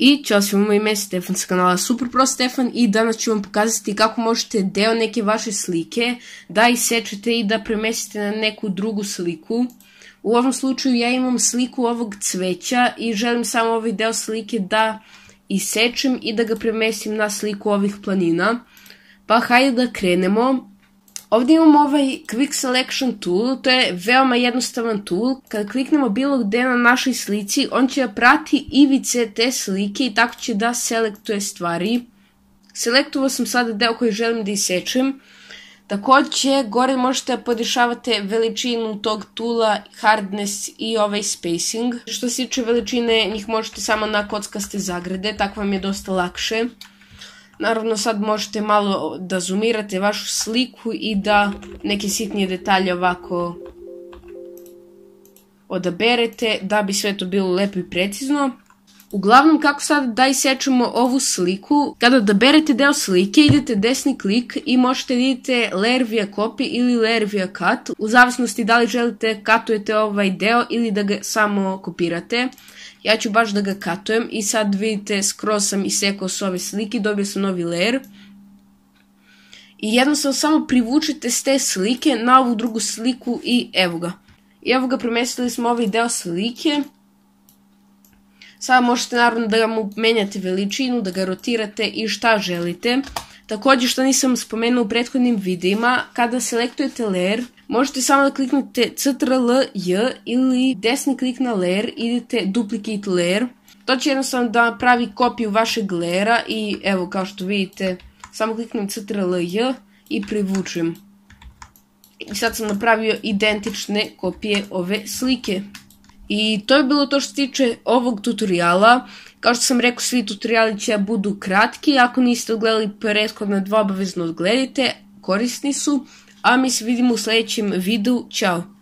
I ćao svima, moje ime je Stefan sa kanala Super Pro Stefan i danas ću vam pokazati kako možete deo neke vaše slike da isečete i da premestite na neku drugu sliku. U ovom slučaju ja imam sliku ovog cveća i želim samo ovaj deo slike da isečem i da ga premestim na sliku ovih planina. Pa hajde da krenemo. Ovdje imamo ovaj Quick Selection Tool, to je veoma jednostavan tool. Kada kliknemo bilo gde na našoj slici, on će da prati ivice te slike i tako će da selektuje stvari. Selektovao sam sada deo koji želim da isečem. Također, gore možete da podešavate veličinu tog toola, hardness i ovaj spacing. Što se tiče veličine, njih možete samo na kockaste zagrade, tako vam je dosta lakše. Naravno, sad možete malo da zoomirate vašu sliku i da neke sitnije detalje ovako odaberete da bi sve to bilo lepo i precizno. Uglavnom, kako sad da isečemo ovu sliku, kada odaberete deo slike, idete desni klik i možete da idete layer via copy ili layer via cut, u zavisnosti da li želite katujete ovaj deo ili da ga samo kopirate. Ja ću baš da ga katujem i sad vidite skroz sam isekao s ove slike, dobio sam novi layer. I jednostavno samo privučite s te slike na ovu drugu sliku i evo ga. I evo ga, premestili smo ovaj deo slike. Sada možete naravno da mu menjate veličinu, da ga rotirate i šta želite. Također, što nisam spomenuo u prethodnim videima, kada selektujete layer, možete samo da kliknete Ctrl+J ili desni klik na layer, idete duplicate layer. To će jednostavno da pravi kopiju vašeg layera i evo kao što vidite, samo kliknem Ctrl+J i privučem. I sad sam napravio identične kopije ove slike. I to je bilo to što se tiče ovog tutoriala. Kao što sam rekao, svi tutoriali će budu kratki. Ako niste odgledali prethodna dva, obavezno odgledajte. Korisni su. A mi se vidimo u sljedećem videu. Ćao!